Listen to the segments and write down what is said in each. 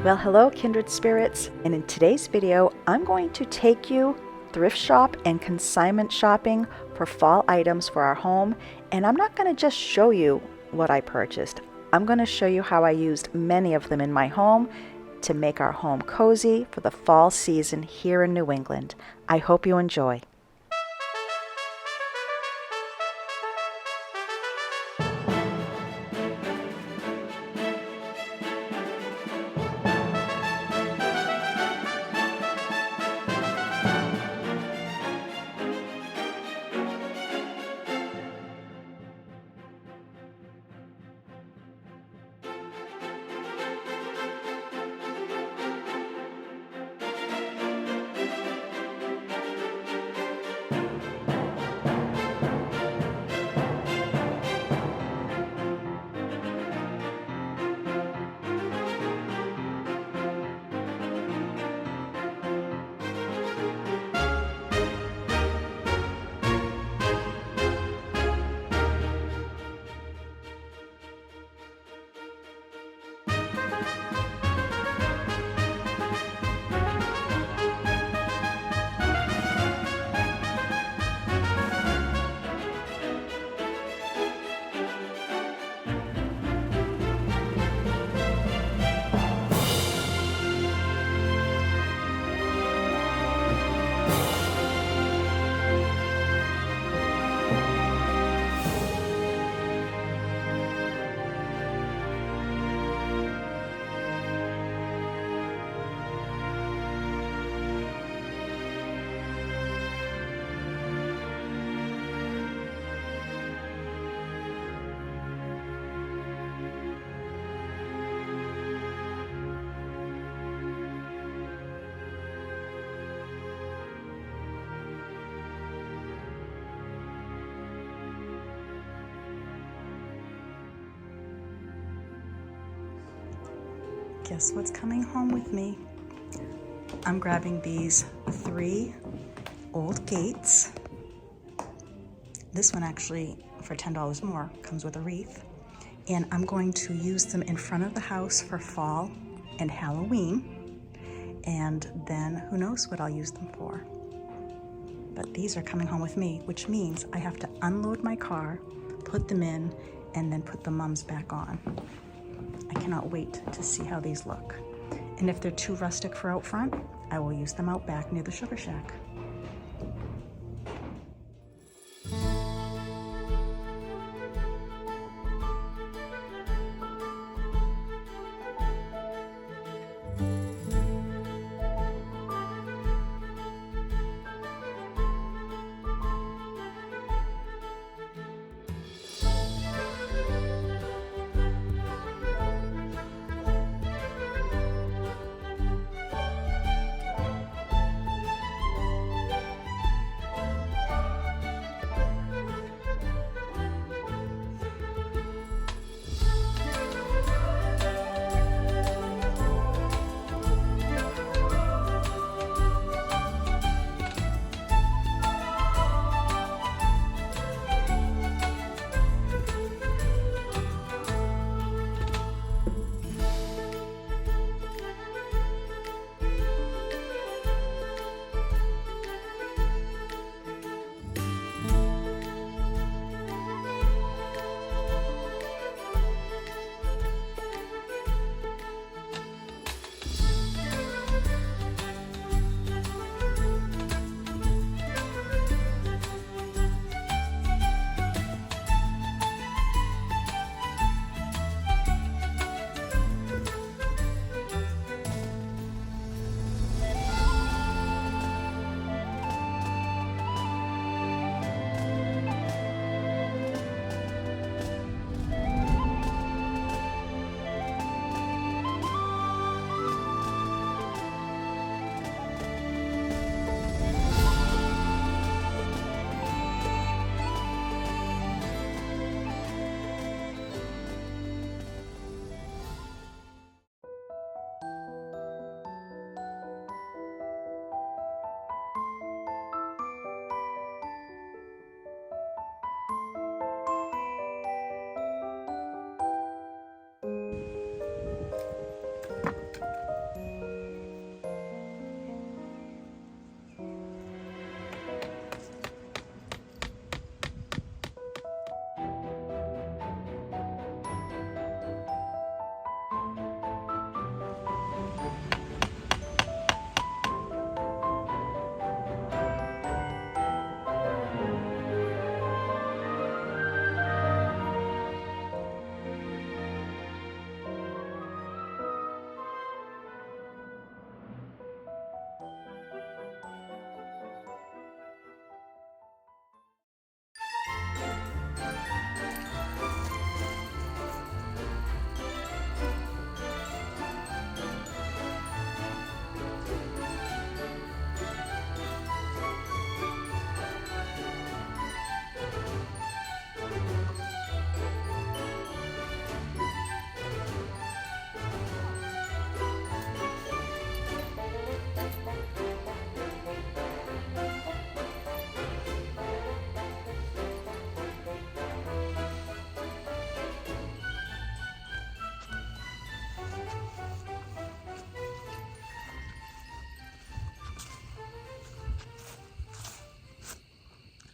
Well, hello kindred spirits, and in today's video I'm going to take you thrift shop and consignment shopping for fall items for our home. And I'm not going to just show you what I purchased. I'm going to show you how I used many of them in my home to make our home cozy for the fall season here in New England. I hope you enjoy. Guess what's coming home with me? I'm grabbing these 3 old gates. This one actually, for $10 more, comes with a wreath. And I'm going to use them in front of the house for fall and Halloween. And then who knows what I'll use them for. But these are coming home with me, which means I have to unload my car, put them in, and then put the mums back on. I cannot wait to see how these look. And if they're too rustic for out front, I will use them out back near the sugar shack.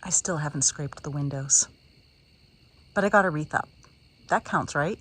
I still haven't scraped the windows, but I got a wreath up. That counts, right?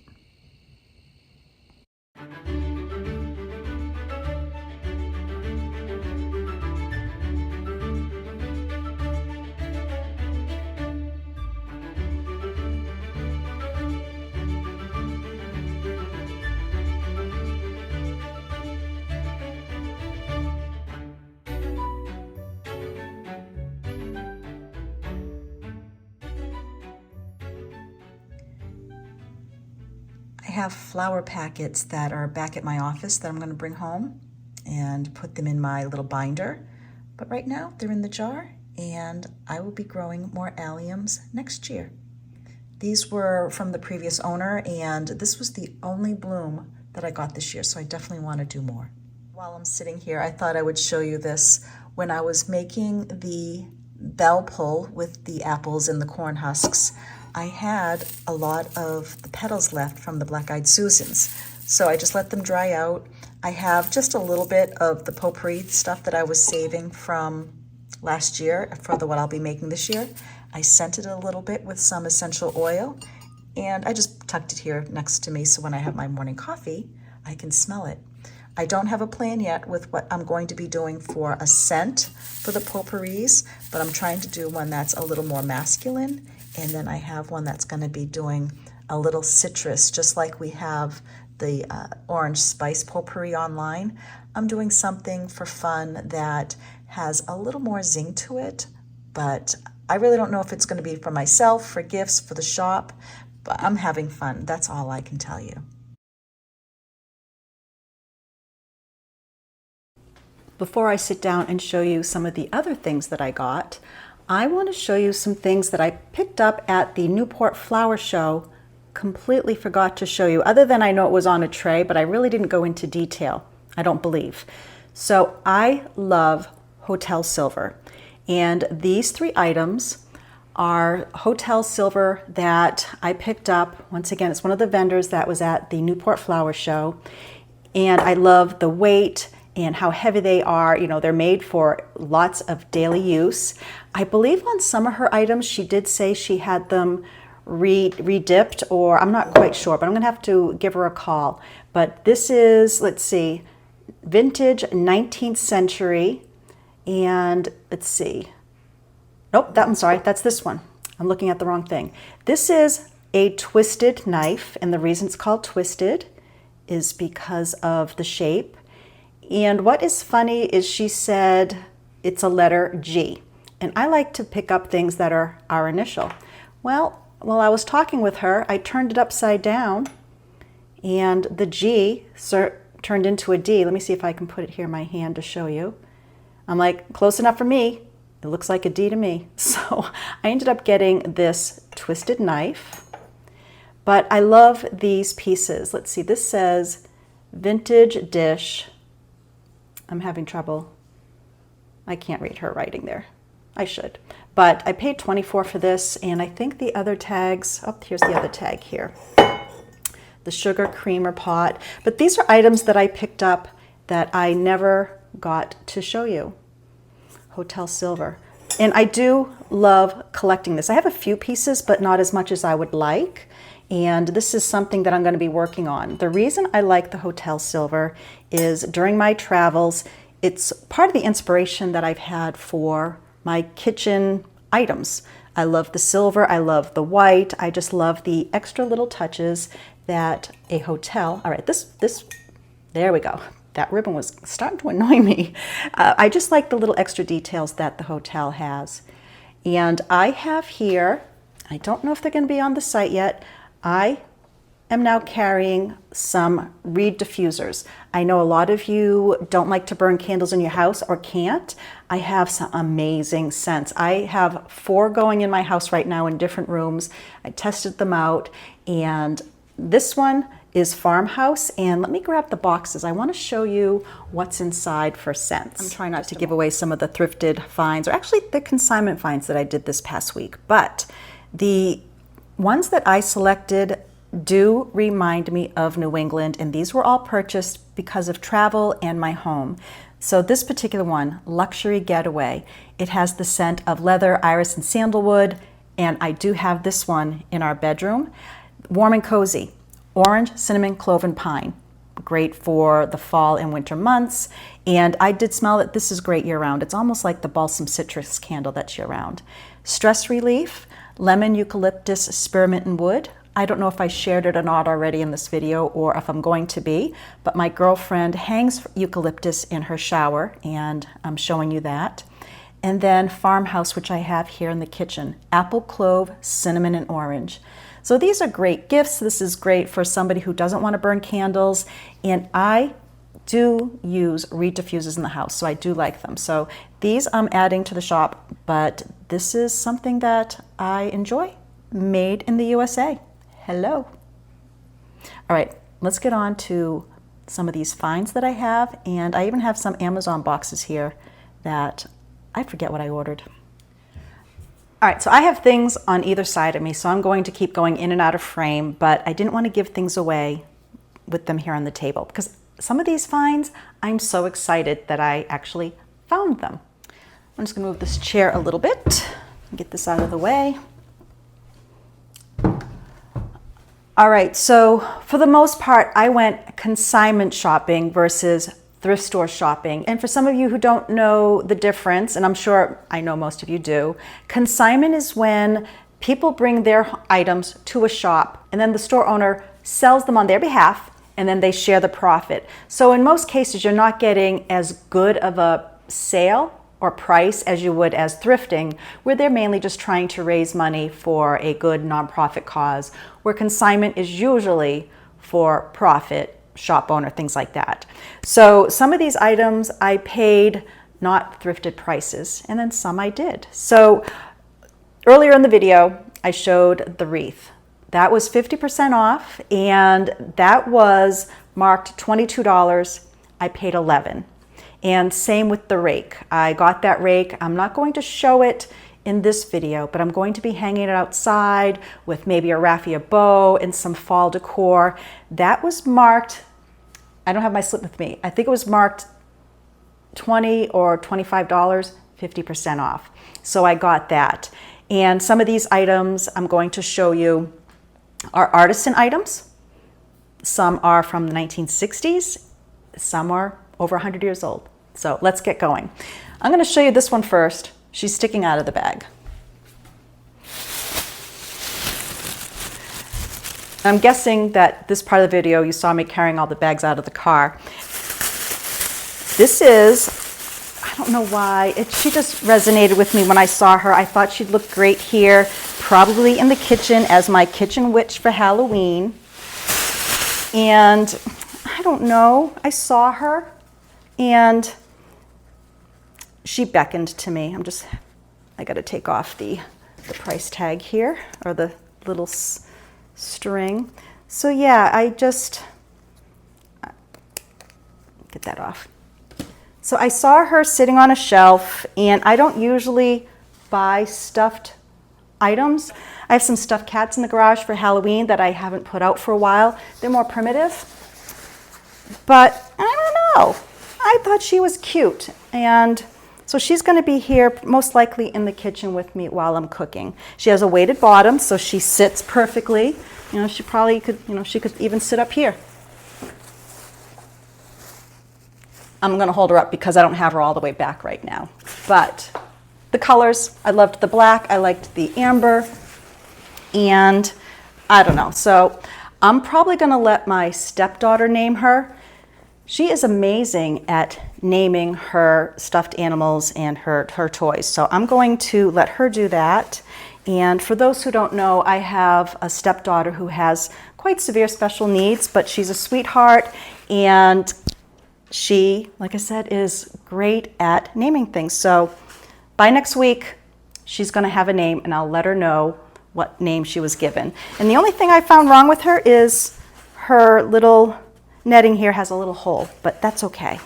I have flower packets that are back at my office that I'm going to bring home and put them in my little binder. But right now they're in the jar, and I will be growing more alliums next year. These were from the previous owner, and this was the only bloom that I got this year, so I definitely want to do more. While I'm sitting here, I thought I would show you this. When I was making the bell pull with the apples and the corn husks, I had a lot of the petals left from the black-eyed Susans. So I just let them dry out. I have just a little bit of the potpourri stuff that I was saving from last year for what I'll be making this year. I scented it a little bit with some essential oil, and I just tucked it here next to me so when I have my morning coffee, I can smell it. I don't have a plan yet with what I'm going to be doing for a scent for the potpourris, but I'm trying to do one that's a little more masculine, and then I have one that's going to be doing a little citrus, just like we have the orange spice potpourri online. I'm doing something for fun that has a little more zing to it, but I really don't know if it's going to be for myself, for gifts, for the shop, but I'm having fun. That's all I can tell you. Before I sit down and show you some of the other things that I got, I want to show you some things that I picked up at the Newport Flower Show. Completely forgot to show you, other than I know it was on a tray, but I really didn't go into detail, I don't believe. So I love hotel silver, and these 3 items are hotel silver that I picked up. Once again, it's one of the vendors that was at the Newport Flower Show, and I love the weight and how heavy they are. You know, they're made for lots of daily use. I believe on some of her items she did say she had them re-dipped, or I'm not quite sure, but I'm gonna have to give her a call. But this is, let's see, vintage 19th century, and let's see, nope, I'm sorry, that's this one. I'm looking at the wrong thing. This is a twisted knife, and the reason it's called twisted is because of the shape. And what is funny is she said it's a letter G, and I like to pick up things that are our initial. Well, while I was talking with her, I turned it upside down, and the G turned into a D. Let me see if I can put it here in my hand to show you. I'm like, close enough for me. It looks like a D to me. So I ended up getting this twisted knife, but I love these pieces. Let's see, this says vintage dish. I'm having trouble. I can't read her writing there. I should. But I paid $24 for this, and I think the other tags, oh, here's the other tag here. The sugar creamer pot. But these are items that I picked up that I never got to show you. Hotel silver. And I do love collecting this. I have a few pieces, but not as much as I would like. And this is something that I'm going to be working on. The reason I like the hotel silver is during my travels, it's part of the inspiration that I've had for my kitchen items. I love the silver, I love the white, I just love the extra little touches that a hotel, all right, there we go. That ribbon was starting to annoy me. I just like the little extra details that the hotel has. And I have here, I don't know if they're going to be on the site yet, I am now carrying some reed diffusers. I know a lot of you don't like to burn candles in your house or can't. I have some amazing scents. I have 4 going in my house right now in different rooms. I tested them out, and this one is Farmhouse. And let me grab the boxes. I want to show you what's inside for scents. I'm trying not to give away some of the thrifted finds, or actually the consignment finds that I did this past week, but the ones that I selected do remind me of New England, and these were all purchased because of travel and my home. So this particular one, Luxury Getaway, it has the scent of leather, iris, and sandalwood, and I do have this one in our bedroom. Warm and cozy, orange, cinnamon, clove, and pine. Great for the fall and winter months, and I did smell that this is great year-round. It's almost like the balsam citrus candle that's year-round. Stress relief, lemon, eucalyptus, spearmint, and wood. I don't know if I shared it or not already in this video or if I'm going to be, but my girlfriend hangs eucalyptus in her shower, and I'm showing you that. And then farmhouse, which I have here in the kitchen, apple, clove, cinnamon, and orange. So these are great gifts. This is great for somebody who doesn't want to burn candles, and I do use reed diffusers in the house, so I do like them. So these I'm adding to the shop, but this is something that I enjoy, made in the USA. Hello. All right, let's get on to some of these finds that I have, and I even have some Amazon boxes here that I forget what I ordered. All right, so I have things on either side of me, so I'm going to keep going in and out of frame, but I didn't want to give things away with them here on the table because some of these finds, I'm so excited that I actually found them. I'm just going to move this chair a little bit and get this out of the way. All right, so for the most part, I went consignment shopping versus thrift store shopping. And for some of you who don't know the difference, and I'm sure I know most of you do, consignment is when people bring their items to a shop and then the store owner sells them on their behalf and then they share the profit. So in most cases, you're not getting as good of a sale or price as you would as thrifting, where they're mainly just trying to raise money for a good nonprofit cause, where consignment is usually for profit, shop owner, things like that. So some of these items I paid not thrifted prices, and then some I did. So earlier in the video, I showed the wreath. That was 50% off, and that was marked $22. I paid $11. And same with the rake. I got that rake. I'm not going to show it in this video, but I'm going to be hanging it outside with maybe a raffia bow and some fall decor. That was marked, I don't have my slip with me, I think it was marked $20 or $25, 50% off. So I got that. And some of these items I'm going to show you are artisan items. Some are from the 1960s, some are over 100 years old. So let's get going. I'm going to show you this one first. She's sticking out of the bag. I'm guessing that this part of the video you saw me carrying all the bags out of the car. This is, I don't know why, she just resonated with me when I saw her. I thought she'd look great here, probably in the kitchen as my kitchen witch for Halloween. And I don't know, I saw her and she beckoned to me. I got to take off the price tag here, or the little string. So yeah, get that off. So I saw her sitting on a shelf, and I don't usually buy stuffed items. I have some stuffed cats in the garage for Halloween that I haven't put out for a while. They're more primitive, but I don't know. I thought she was cute, and so she's going to be here most likely in the kitchen with me while I'm cooking. She has a weighted bottom, so she sits perfectly. You know, she probably could, she could even sit up here. I'm going to hold her up because I don't have her all the way back right now. But the colors, I loved the black, I liked the amber, and I don't know. So I'm probably going to let my stepdaughter name her. She is amazing at naming her stuffed animals and her toys. So I'm going to let her do that. And for those who don't know, I have a stepdaughter who has quite severe special needs, but she's a sweetheart, and she, like I said, is great at naming things. So by next week, she's going to have a name, and I'll let her know what name she was given. And the only thing I found wrong with her is her little netting here has a little hole, but that's okay.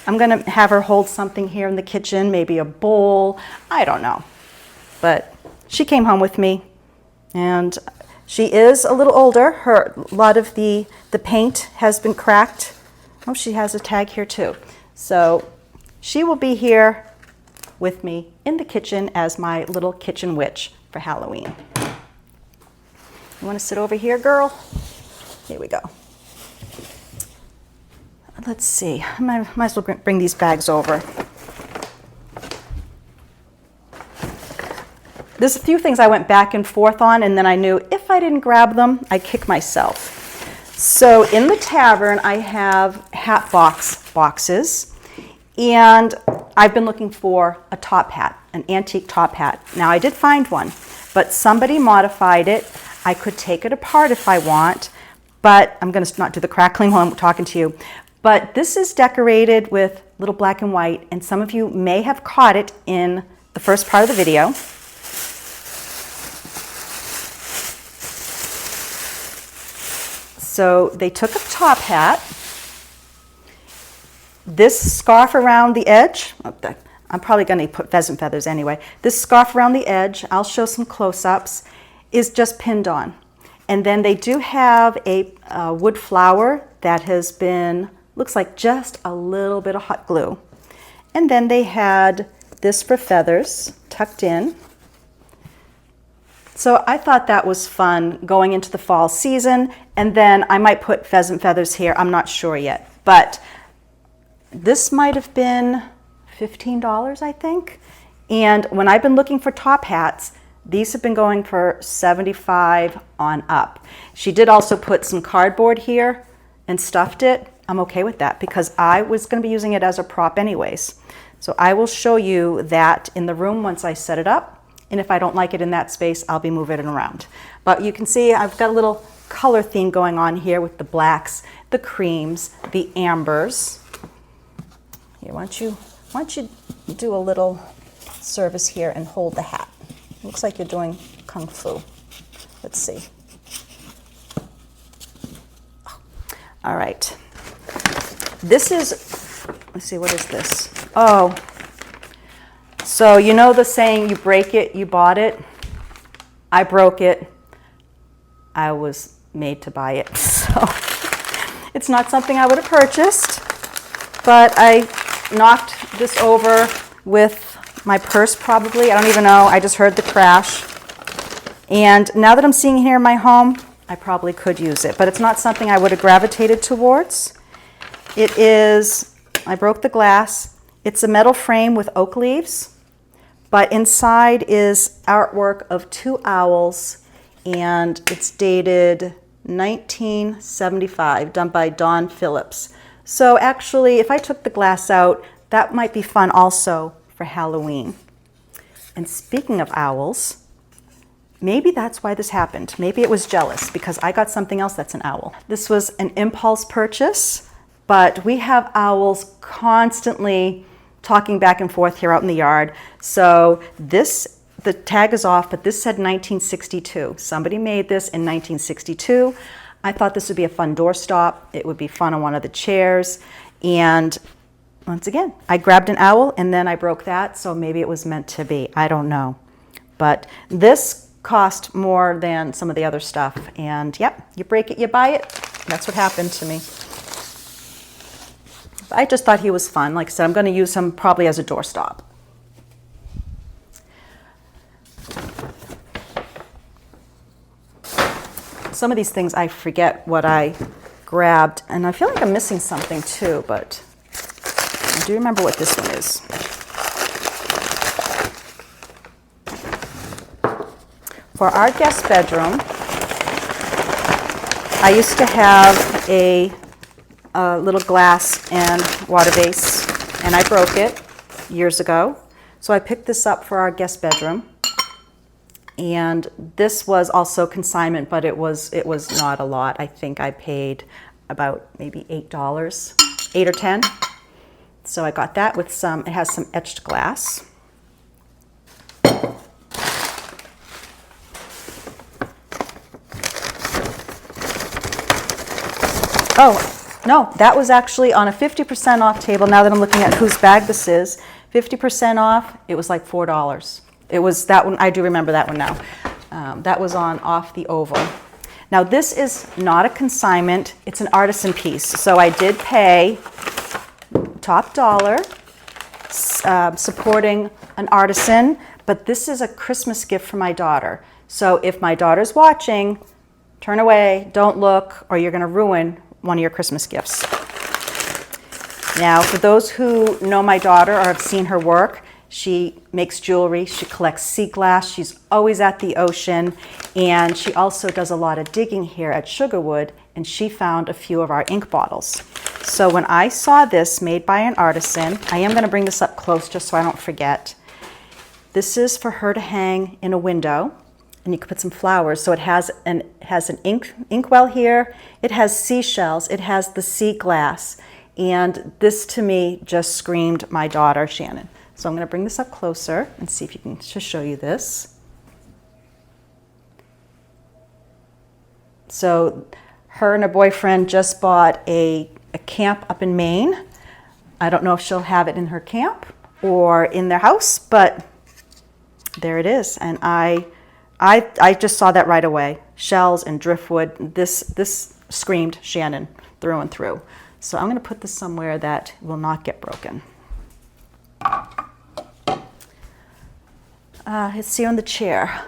I'm going to have her hold something here in the kitchen, maybe a bowl, I don't know. But she came home with me, and she is a little older. A lot of the paint has been cracked. Oh, she has a tag here too. So She will be here with me in the kitchen as my little kitchen witch for Halloween. You want to sit over here, girl? Here we go. Let's see. I might as well bring these bags over. There's a few things I went back and forth on, and then I knew if I didn't grab them, I'd kick myself. So in the tavern, I have hat boxes, and I've been looking for a top hat, an antique top hat. Now I did find one, but somebody modified it. I could take it apart if I want, but I'm going to not do the crackling while I'm talking to you. But this is decorated with little black and white, and some of you may have caught it in the first part of the video. So they took a top hat, this scarf around the edge, I'm probably going to put pheasant feathers anyway, this scarf around the edge, I'll show some close-ups, is just pinned on. And then they do have a wood flower that has been, looks like just a little bit of hot glue. And then they had this for feathers tucked in. So I thought that was fun going into the fall season, and then I might put pheasant feathers here. I'm not sure yet, but this might have been $15, I think. And when I've been looking for top hats, these have been going for $75 on up. She did also put some cardboard here and stuffed it. I'm okay with that because I was going to be using it as a prop anyways. So I will show you that in the room once I set it up. And if I don't like it in that space, I'll be moving it around. But you can see I've got a little color theme going on here with the blacks, the creams, the ambers. Here, why don't you do a little service here and hold the hat. Looks like you're doing kung fu. Let's see. All right. This is, let's see, what is this? Oh. So you know the saying, you break it, you bought it? I broke it. I was made to buy it. So it's not something I would have purchased, but I knocked this over with my purse probably. I don't even know. I just heard the crash. And now that I'm seeing here in my home, I probably could use it, but it's not something I would have gravitated towards. It is, I broke the glass. It's a metal frame with oak leaves. But inside is artwork of two owls, and it's dated 1975, done by Don Phillips. So actually, if I took the glass out, that might be fun also for Halloween. And speaking of owls, maybe that's why this happened. Maybe it was jealous because I got something else that's an owl. This was an impulse purchase, but we have owls constantly talking back and forth here out in the yard. So this, the tag is off, but this said 1962. Somebody made this in 1962. I thought this would be a fun doorstop. It would be fun on one of the chairs. And once again, I grabbed an owl and then I broke that, so maybe it was meant to be. I don't know. But this cost more than some of the other stuff. And yep, you break it, you buy it. That's what happened to me. I just thought he was fun. Like I said, I'm going to use him probably as a doorstop. Some of these things I forget what I grabbed, and I feel like I'm missing something too, but I do remember what this one is. For our guest bedroom, I used to have a little glass and water vase, and I broke it years ago. So I picked this up for our guest bedroom. And this was also consignment, but it was not a lot. I think I paid about maybe $8, $8 or $10. So I got that with some, it has some etched glass. Oh, no, that was actually on a 50% off table. Now that I'm looking at whose bag this is, 50% off, it was like $4. It was that one, I do remember that one now. That was on off the oval. Now this is not a consignment, it's an artisan piece. So I did pay top dollar supporting an artisan, but this is a Christmas gift for my daughter. So if my daughter's watching, turn away, don't look, or you're going to ruin one of your Christmas gifts. Now, for those who know my daughter or have seen her work, she makes jewelry, she collects sea glass, she's always at the ocean, and she also does a lot of digging here at Sugarwood, and she found a few of our ink bottles. So when I saw this made by an artisan, I am going to bring this up close just so I don't forget. This is for her to hang in a window, and you can put some flowers. So it has an inkwell here, it has seashells, it has the sea glass, and this to me just screamed my daughter, Shannon. So I'm going to bring this up closer and see if you can just show you this. So her and her boyfriend just bought a camp up in Maine. I don't know if she'll have it in her camp or in their house, but there it is. And I just saw that right away. Shells and driftwood. This screamed Shannon through and through. So I'm going to put this somewhere that will not get broken. Let's see on the chair.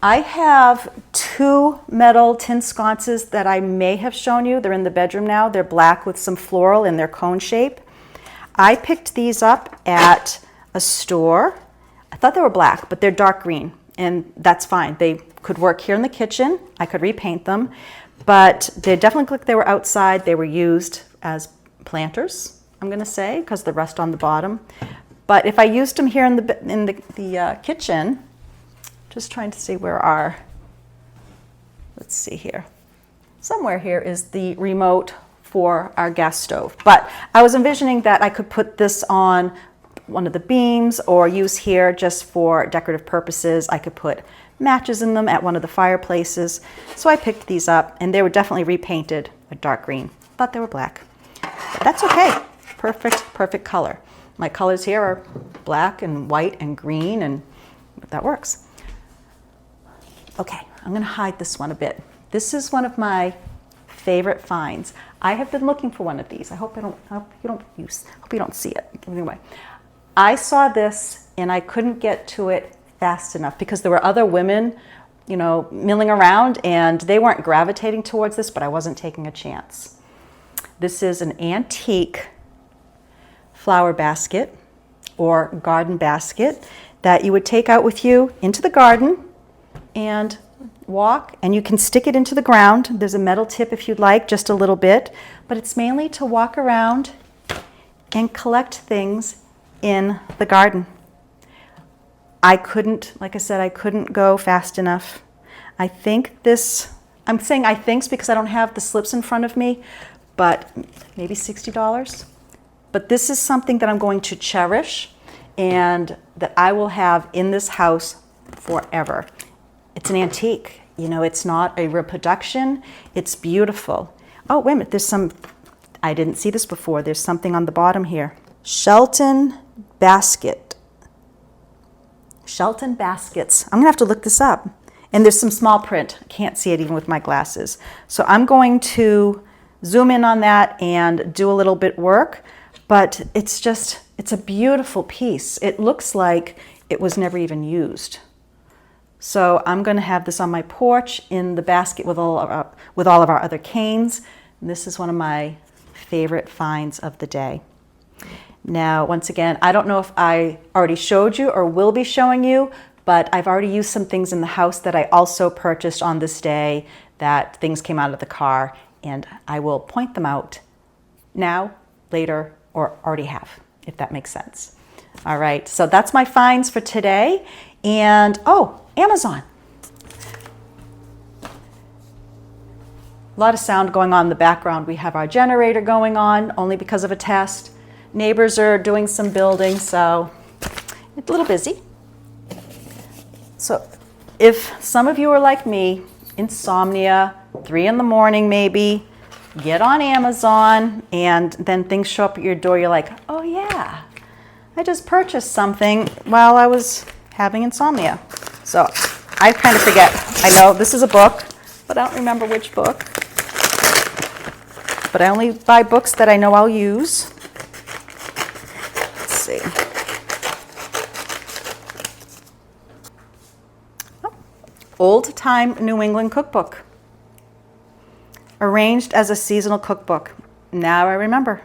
I have 2 metal tin sconces that I may have shown you. They're in the bedroom now. They're black with some floral in their cone shape. I picked these up at a store. I thought they were black, but they're dark green, and that's fine. They could work here in the kitchen. I could repaint them, but they definitely looked like they were outside. They were used as planters, I'm going to say, because the rust on the bottom. But if I used them here in the kitchen, just trying to see where our, let's see here. Somewhere here is the remote for our gas stove. But I was envisioning that I could put this on one of the beams or use here just for decorative purposes. I could put matches in them at one of the fireplaces. So I picked these up, and they were definitely repainted a dark green. Thought they were black, but that's okay. Perfect color. My colors here are black and white and green, and that works. Okay, I'm going to hide this one a bit. This is one of my favorite finds. I have been looking for one of these. I hope you don't see it. Anyway, I saw this and I couldn't get to it fast enough because there were other women, milling around, and they weren't gravitating towards this, but I wasn't taking a chance. This is an antique flower basket or garden basket that you would take out with you into the garden and walk, and you can stick it into the ground. There's a metal tip if you'd like, just a little bit, but it's mainly to walk around and collect things in the garden. I couldn't go fast enough. I think this, I'm saying I think because I don't have the slips in front of me, but maybe $60. But this is something that I'm going to cherish and that I will have in this house forever. It's an antique, it's not a reproduction. It's beautiful. Oh, wait a minute, there's some, I didn't see this before. There's something on the bottom here. Shelton Baskets. I'm gonna have to look this up. And there's some small print. I can't see it even with my glasses. So I'm going to zoom in on that and do a little bit work, but it's a beautiful piece. It looks like it was never even used. So I'm going to have this on my porch in the basket with all of our other canes. And this is one of my favorite finds of the day. Now, once again, I don't know if I already showed you or will be showing you, but I've already used some things in the house that I also purchased on this day, that things came out of the car, and I will point them out now, later, or already have, if that makes sense. All right, so that's my finds for today. And, Amazon. A lot of sound going on in the background. We have our generator going on only because of a test. Neighbors are doing some building, so it's a little busy. So if some of you are like me, insomnia, 3 in the morning maybe, get on Amazon, and then things show up at your door. You're like, oh yeah, I just purchased something while I was having insomnia. So I kind of forget. I know this is a book, but I don't remember which book. But I only buy books that I know I'll use. Let's Old Time New England Cookbook. Arranged as a seasonal cookbook. Now I remember.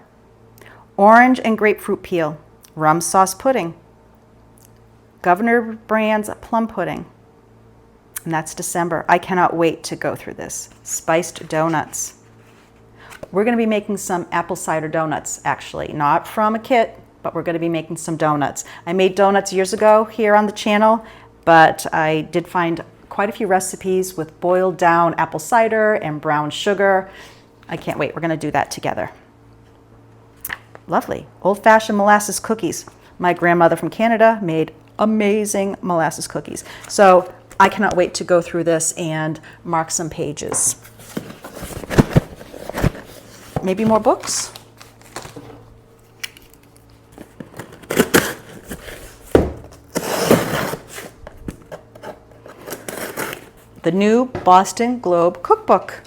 Orange and grapefruit peel. Rum sauce pudding. Governor Brand's plum pudding. And that's December. I cannot wait to go through this. Spiced donuts. We're going to be making some apple cider donuts, actually. Not from a kit, but we're going to be making some donuts. I made donuts years ago here on the channel, but I did find quite a few recipes with boiled down apple cider and brown sugar. I can't wait. We're going to do that together. Lovely. Old-fashioned molasses cookies. My grandmother from Canada made amazing molasses cookies. So I cannot wait to go through this and mark some pages. Maybe more books? The new Boston Globe Cookbook.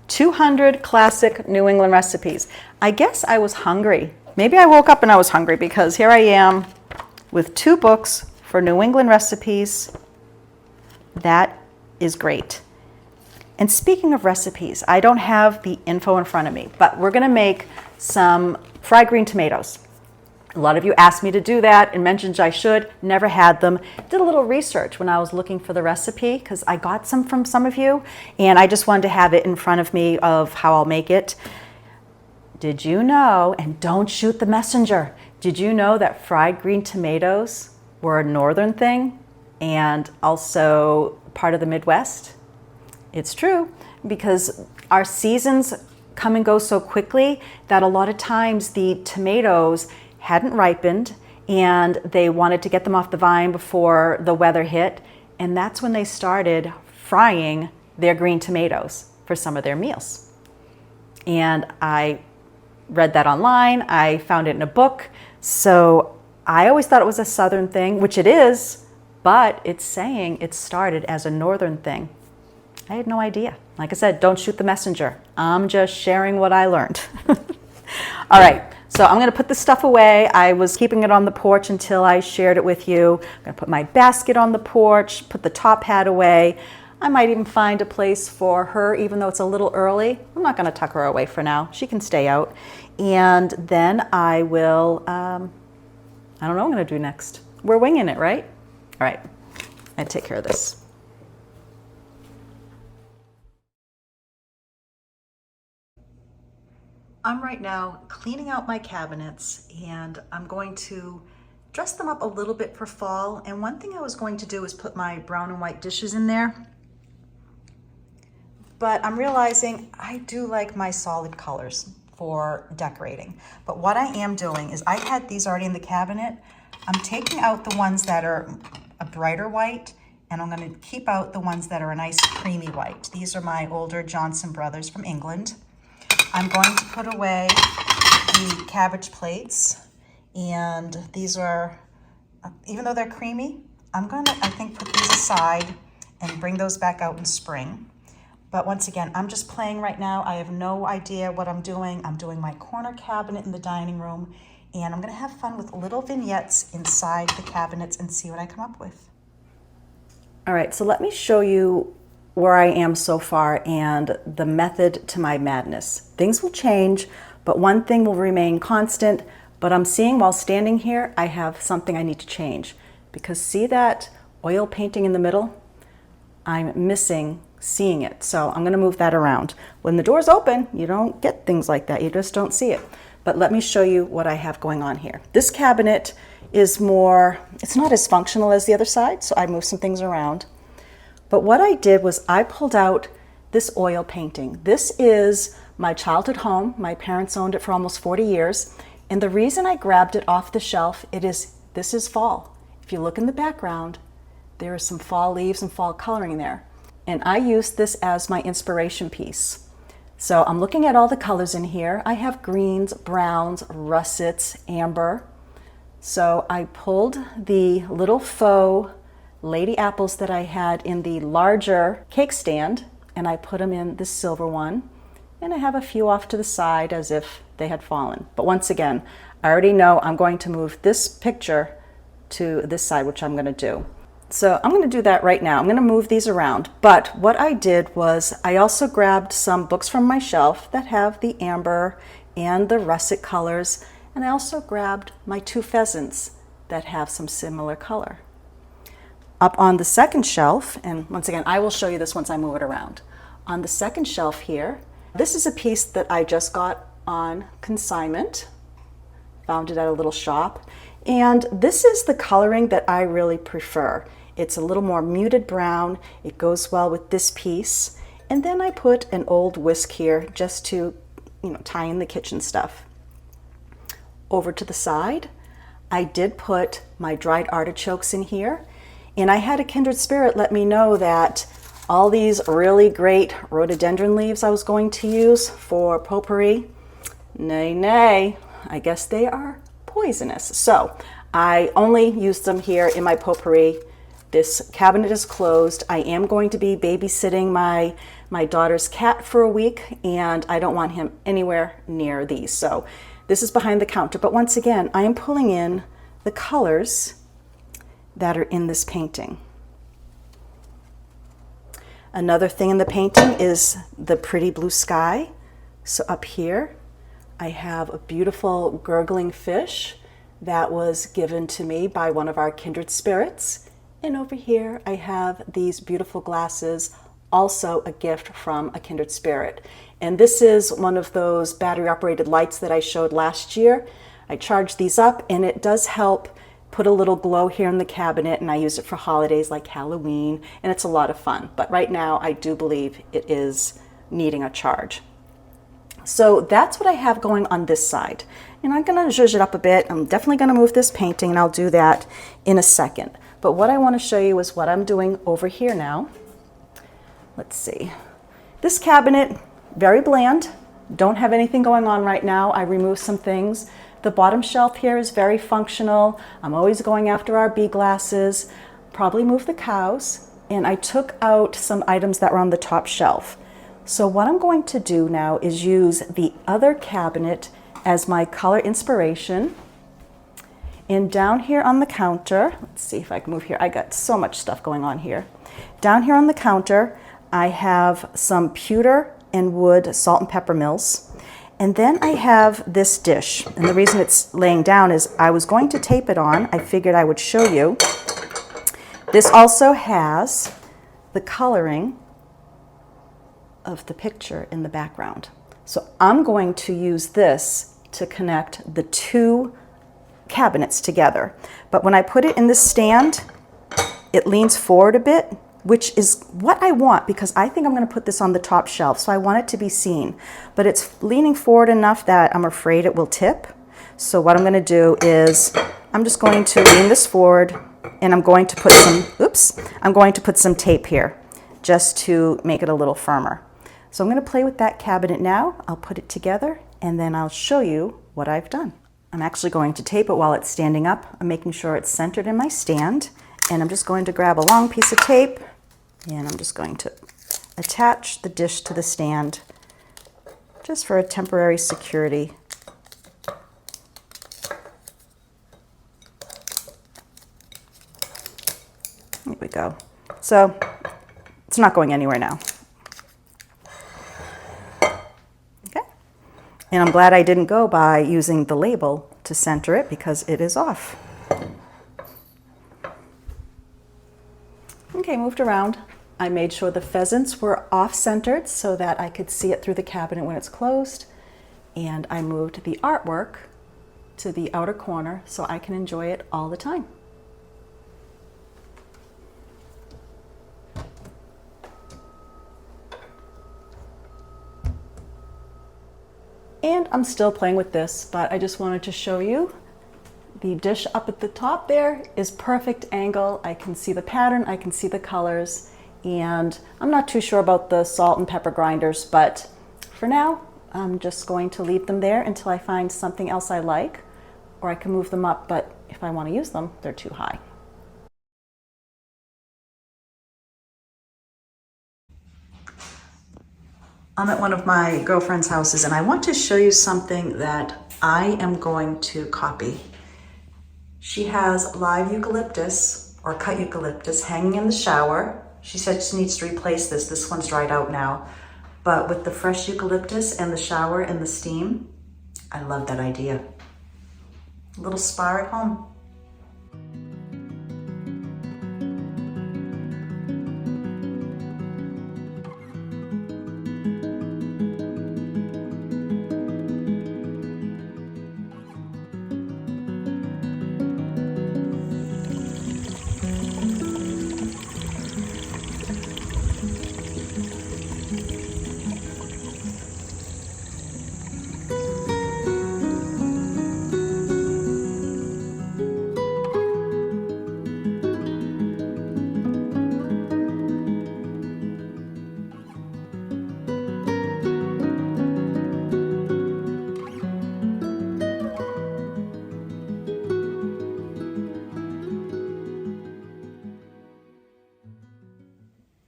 200 classic New England recipes. I guess I was hungry. Maybe I woke up and I was hungry because here I am with 2 books for New England recipes. That is great. And speaking of recipes, I don't have the info in front of me, but we're gonna make some fried green tomatoes. A lot of you asked me to do that and mentioned I should, never had them. Did a little research when I was looking for the recipe because I got some from some of you and I just wanted to have it in front of me of how I'll make it. Did you know, and don't shoot the messenger, did you know that fried green tomatoes were a northern thing and also part of the Midwest? It's true because our seasons come and go so quickly that a lot of times the tomatoes hadn't ripened and they wanted to get them off the vine before the weather hit, and that's when they started frying their green tomatoes for some of their meals. And I read that online, I found it in a book, so I always thought it was a southern thing, which it is, but it's saying it started as a northern thing. I had no idea. Like I said, don't shoot the messenger. I'm just sharing what I learned. All right. So I'm going to put this stuff away. I was keeping it on the porch until I shared it with you. I'm going to put my basket on the porch, put the top hat away. I might even find a place for her, even though it's a little early. I'm not going to tuck her away for now. She can stay out. And then I will, I don't know what I'm going to do next. We're winging it, right? All right. I take care of this. I'm right now cleaning out my cabinets and I'm going to dress them up a little bit for fall. And one thing I was going to do is put my brown and white dishes in there. But I'm realizing I do like my solid colors for decorating. But what I am doing is I had these already in the cabinet. I'm taking out the ones that are a brighter white and I'm going to keep out the ones that are a nice creamy white. These are my older Johnson brothers from England. I'm going to put away the cabbage plates, and these are, even though they're creamy, I'm going to, I think, put these aside and bring those back out in spring. But once again, I'm just playing right now. I have no idea what I'm doing. I'm doing my corner cabinet in the dining room, and I'm going to have fun with little vignettes inside the cabinets and see what I come up with. All right, so let me show you where I am so far and the method to my madness. Things will change, but one thing will remain constant. But I'm seeing while standing here, I have something I need to change. Because see that oil painting in the middle? I'm missing seeing it. So I'm gonna move that around. When the door's open, you don't get things like that. You just don't see it. But let me show you what I have going on here. This cabinet is more, it's not as functional as the other side, so I moved some things around. But what I did was I pulled out this oil painting. This is my childhood home. My parents owned it for almost 40 years. And the reason I grabbed it off the shelf, this is fall. If you look in the background, there is some fall leaves and fall coloring there. And I used this as my inspiration piece. So I'm looking at all the colors in here. I have greens, browns, russets, amber. So I pulled the little faux lady apples that I had in the larger cake stand and I put them in the silver one. And I have a few off to the side as if they had fallen. But once again, I already know I'm going to move this picture to this side, which I'm going to do. So I'm going to do that right now. I'm going to move these around. But what I did was I also grabbed some books from my shelf that have the amber and the russet colors. And I also grabbed my 2 pheasants that have some similar color. Up on the second shelf, and once again, I will show you this once I move it around. On the second shelf here, this is a piece that I just got on consignment. Found it at a little shop. And this is the coloring that I really prefer. It's a little more muted brown. It goes well with this piece. And then I put an old whisk here just to, tie in the kitchen stuff. Over to the side, I did put my dried artichokes in here. And I had a kindred spirit let me know that all these really great rhododendron leaves I was going to use for potpourri, nay, I guess they are poisonous. So I only used them here in my potpourri. This cabinet is closed. I am going to be babysitting my daughter's cat for a week, and I don't want him anywhere near these. So this is behind the counter. But once again, I am pulling in the colors that are in this painting. Another thing in the painting is the pretty blue sky. So up here, I have a beautiful gurgling fish that was given to me by one of our kindred spirits. And over here, I have these beautiful glasses, also a gift from a kindred spirit. And this is one of those battery-operated lights that I showed last year. I charged these up, and it does help put a little glow here in the cabinet, and I use it for holidays like Halloween, and it's a lot of fun. But right now, I do believe it is needing a charge. So that's what I have going on this side. And I'm going to zhuzh it up a bit. I'm definitely going to move this painting, and I'll do that in a second. But what I want to show you is what I'm doing over here now. Let's see. This cabinet, very bland. Don't have anything going on right now. I removed some things. The bottom shelf here is very functional. I'm always going after our bee glasses. Probably moved the cows. And I took out some items that were on the top shelf. So what I'm going to do now is use the other cabinet as my color inspiration. And down here on the counter, let's see if I can move here. I got so much stuff going on here. Down here on the counter, I have some pewter and wood salt and pepper mills. And then I have this dish. And the reason it's laying down is I was going to tape it on. I figured I would show you. This also has the coloring of the picture in the background. So I'm going to use this to connect the 2 cabinets together. But when I put it in the stand, it leans forward a bit, which is what I want because I think I'm going to put this on the top shelf. So I want it to be seen, but it's leaning forward enough that I'm afraid it will tip. So what I'm going to do is I'm just going to lean this forward, and I'm going to put I'm going to put some tape here just to make it a little firmer. So I'm going to play with that cabinet now. I'll put it together, and then I'll show you what I've done. I'm actually going to tape it while it's standing up. I'm making sure it's centered in my stand, and I'm just going to grab a long piece of tape, and I'm just going to attach the dish to the stand just for a temporary security. There we go. So it's not going anywhere now. And I'm glad I didn't go by using the label to center it because it is off. Okay, moved around. I made sure the pheasants were off-centered so that I could see it through the cabinet when it's closed. And I moved the artwork to the outer corner so I can enjoy it all the time. And I'm still playing with this, but I just wanted to show you the dish up at the top there is perfect angle. I can see the pattern, I can see the colors, and I'm not too sure about the salt and pepper grinders, but for now, I'm just going to leave them there until I find something else I like, or I can move them up, but if I want to use them, they're too high. I'm at one of my girlfriend's houses, and I want to show you something that I am going to copy. She has live eucalyptus or cut eucalyptus hanging in the shower. She said she needs to replace this. This one's dried out now. But with the fresh eucalyptus and the shower and the steam, I love that idea. A little spa at home.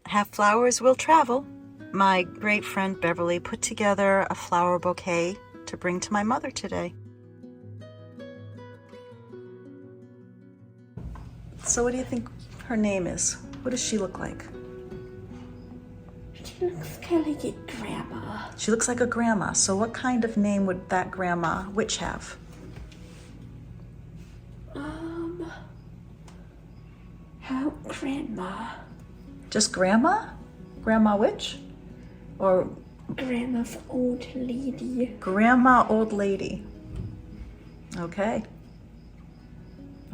Have flowers will travel. My great friend Beverly put together a flower bouquet to bring to my mother today. So what do you think her name is? What does she look like? She looks kind of like a grandma. She looks like a grandma. So what kind of name would that grandma witch have? How grandma? Just grandma? Grandma witch? Or Grandma's old lady. grandma old lady? Okay.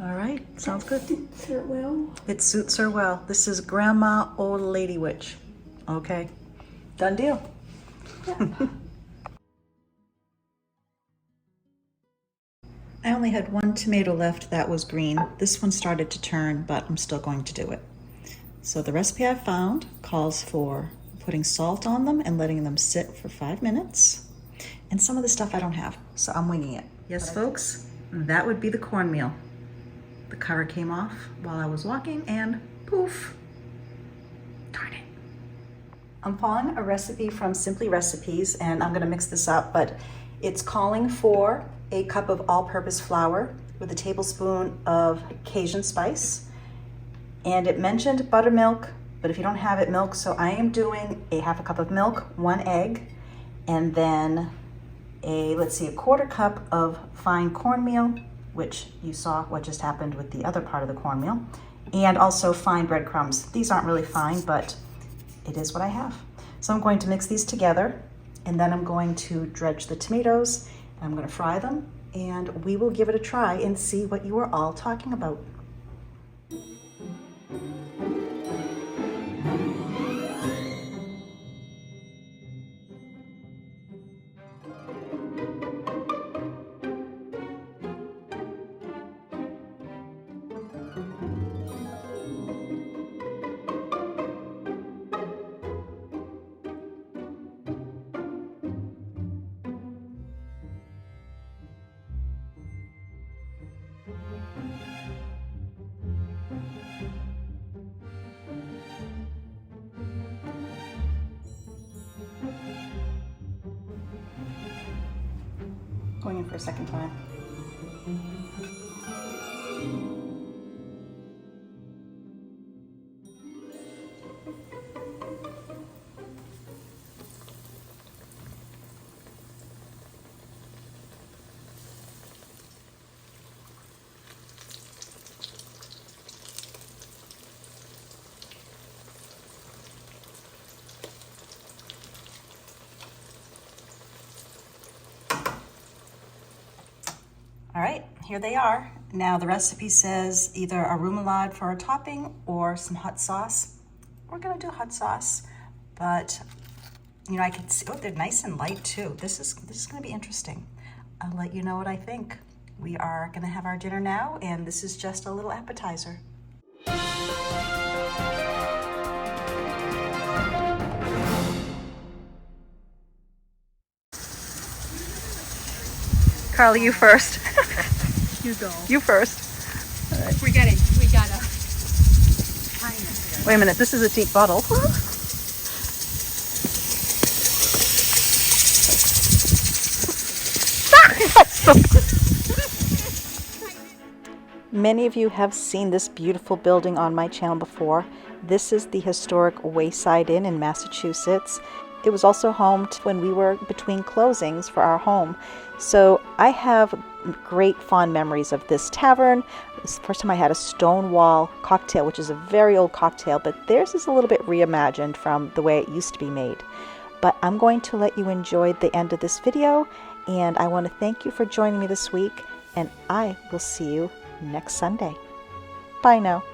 All right, sounds good. Suits her well. It suits her well. This is grandma old lady witch. Okay, done deal. I only had one tomato left that was green. This one started to turn, but I'm still going to do it. So the recipe I found calls for putting salt on them and letting them sit for 5 minutes. And some of the stuff I don't have, so I'm winging it. Yes, folks, that would be the cornmeal. The cover came off while I was walking and poof, darn it. I'm following a recipe from Simply Recipes and I'm gonna mix this up, but it's calling for a cup of all-purpose flour with a tablespoon of Cajun spice. And it mentioned buttermilk, but if you don't have it, milk. So I am doing a half a cup of milk, 1 egg, and then a 1/4 cup of fine cornmeal, which you saw what just happened with the other part of the cornmeal, and also fine breadcrumbs. These aren't really fine, but it is what I have. So I'm going to mix these together, and then I'm going to dredge the tomatoes, and I'm going to fry them, and we will give it a try and see what you are all talking about. Going in for a second time. All right, here they are. Now the recipe says either a remoulade for a topping or some hot sauce. We're gonna do hot sauce, but you know, I can see, oh, they're nice and light too. This is gonna be interesting. I'll let you know what I think. We are gonna have our dinner now, and this is just a little appetizer. Carly, you first. You go. You first. Right. We gotta. Wait a minute, this is a deep bottle. That's so good. Many of you have seen this beautiful building on my channel before. This is the historic Wayside Inn in Massachusetts. It was also home to when we were between closings for our home. So I have great fond memories of this tavern. This is the first time I had a Stonewall cocktail, which is a very old cocktail, but theirs is a little bit reimagined from the way it used to be made. But I'm going to let you enjoy the end of this video, and I want to thank you for joining me this week, and I will see you next Sunday. Bye now.